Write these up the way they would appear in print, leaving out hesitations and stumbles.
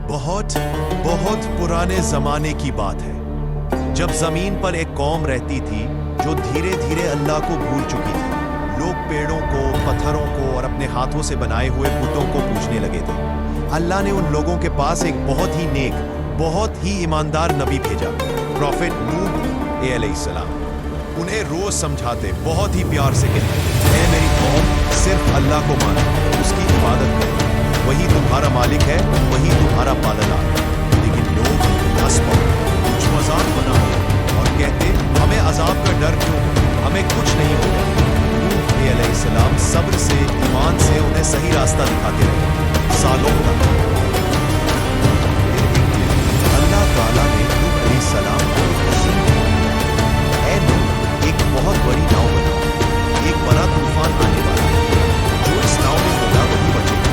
बहुत बहुत पुराने जमाने की बात है, जब जमीन पर एक कौम रहती थी जो धीरे धीरे अल्लाह को भूल चुकी थी। लोग पेड़ों को, पत्थरों को और अपने हाथों से बनाए हुए बुतों को पूजने लगे थे। अल्लाह ने उन लोगों के पास एक बहुत ही नेक, बहुत ही ईमानदार नबी भेजा, प्रॉफेट नूह अलैहिस्सलाम। उन्हें रोज समझाते, बहुत ही प्यार से कहते, ऐ मेरी कौम, सिर्फ अल्लाह को मानो, उसकी इबादत करो, वही तुम्हारा मालिक है, वही तुम्हारा पालनहार। लेकिन लोग हंस पड़े, कुछ मजाक बनाते और कहते, हमें अजाब का डर क्यों, हमें कुछ नहीं होगा। नूह अलैहिस्सलाम सब्र से, ईमान से उन्हें सही रास्ता दिखाते रहे सालों तक। अल्लाह ताला ने नूह अलैहिस्सलाम को एक तस्वीर दी, ऐ नूह, एक बहुत बड़ी नाव बनाओ, एक बड़ा तूफान आने वाला है, जो इस नाव में होगा वही बचेगा।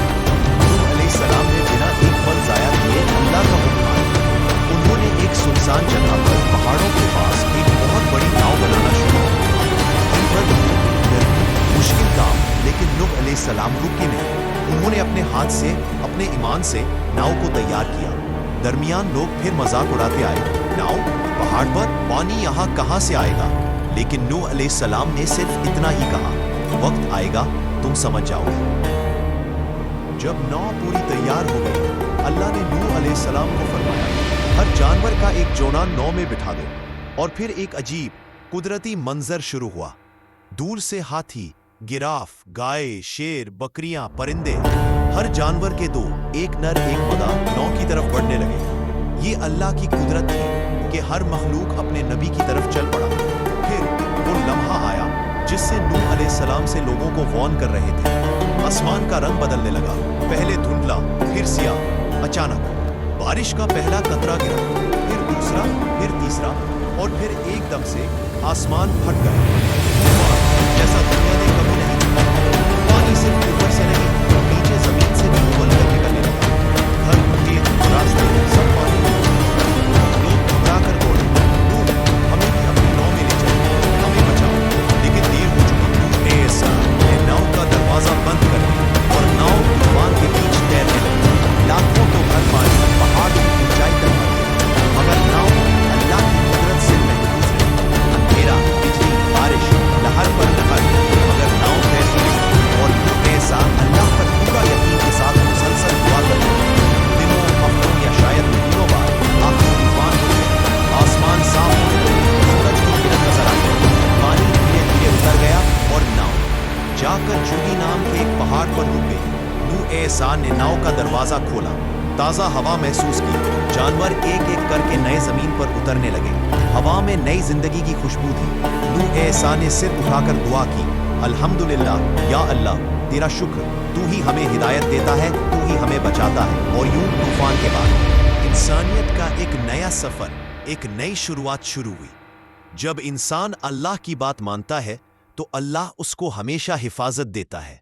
नूह अलैहिस्सलाम ने बिना एक पल जाया किए अल्लाह का हुक्म माना। उन्होंने एक सुनसान जगह पर पहाड़ों के पास एक बहुत बड़ी नाव बनाना शुरू किया। मुश्किल काम, लेकिन नूह अलैहिस्सलाम रुके नहीं। उन्होंने अपने हाथ से, अपने ईमान से नाव को तैयार किया। दरमियान लोग फिर मजाक उड़ाते आए, नाव पहाड़ पर, पानी यहाँ कहाँ से आएगा? लेकिन नूह अलैहिस्सलाम ने सिर्फ इतना ही कहा, वक्त आएगा तुम समझ जाओगे। जब नाव पूरी तैयार हो गई, अल्लाह ने नूह अलैहिस्सलाम को फरमाया, हर जानवर का एक जोड़ा नाव में बिठा दो। और फिर एक अजीब कुदरती मंजर शुरू हुआ। दूर से हाथी, गिराफ, गाय, शेर, बकरियां, परिंदे, हर जानवर के दो, एक नर एक मादा, नाव की तरफ बढ़ने लगे। ये अल्लाह की कुदरत थी कि हर मखलूक अपने नबी की तरफ चल पड़ा। फिर वो लम्हा आया जिससे नूह अलैहिस्सलाम से लोगों को वार्न कर रहे थे। आसमान का रंग बदलने लगा, पहले धुंधला, फिर सियाह। अचानक बारिश का पहला कतरा गिरा, फिर दूसरा, फिर तीसरा, और फिर एकदम से आसमान फट गया। जैसा दुनिया ने कभी नहीं देखा। पानी सिर्फ ऊपर से नहीं, नीचे जमीन से भी उबल कर निकलने लगा। घर, खेत, रास्ते, सब पानी में डूब गए। लोग घबरा कर दौड़े, नूह, हमें भी अपनी नाव में ले चलो, हमें बचाओ। लेकिन देर हो चुकी। नूह ने नाव का दरवाजा बंद कर दिया और नाव तूफान के बीच तैरने लगी। लाखों तो भर पानी पहाड़ की ऊंचाई तक भर गया, मगर नाव अल्लाह की कुदरत से महफूज रही। अंधेरा, बिजली, बारिश, लहर पर लहर, मगर नाव तैरती रही। और नूह ऐसा अल्लाह पर पूरा यकीन के साथ मुसलसल दुआ करते रहे। दिनों, हफ्तों या शायद महीनों बाद आखिर तूफान हो गया। आसमान साफ होने लगा, सूरज की किरण नजर आ गई, पानी धीरे धीरे उतर गया और नाव जाकर जूदी नाम के एक पहाड़ पर रुक गई। नूह ने नाव का दरवाजा खोला, ताजा हवा महसूस की, जानवर एक एक करके नए जमीन पर उतरने लगे। हवा में नई जिंदगी की खुशबू थी। नूह ने सिर उठाकर दुआ की, अल्हम्दुलिल्लाह, या अल्लाह, तेरा शुक्र, तू ही हमें हिदायत देता है, तू ही हमें बचाता है। और यूं तूफान के बाद इंसानियत का एक नया सफर, एक नई शुरुआत शुरू हुई। जब इंसान अल्लाह की बात मानता है तो अल्लाह उसको हमेशा हिफाजत देता है।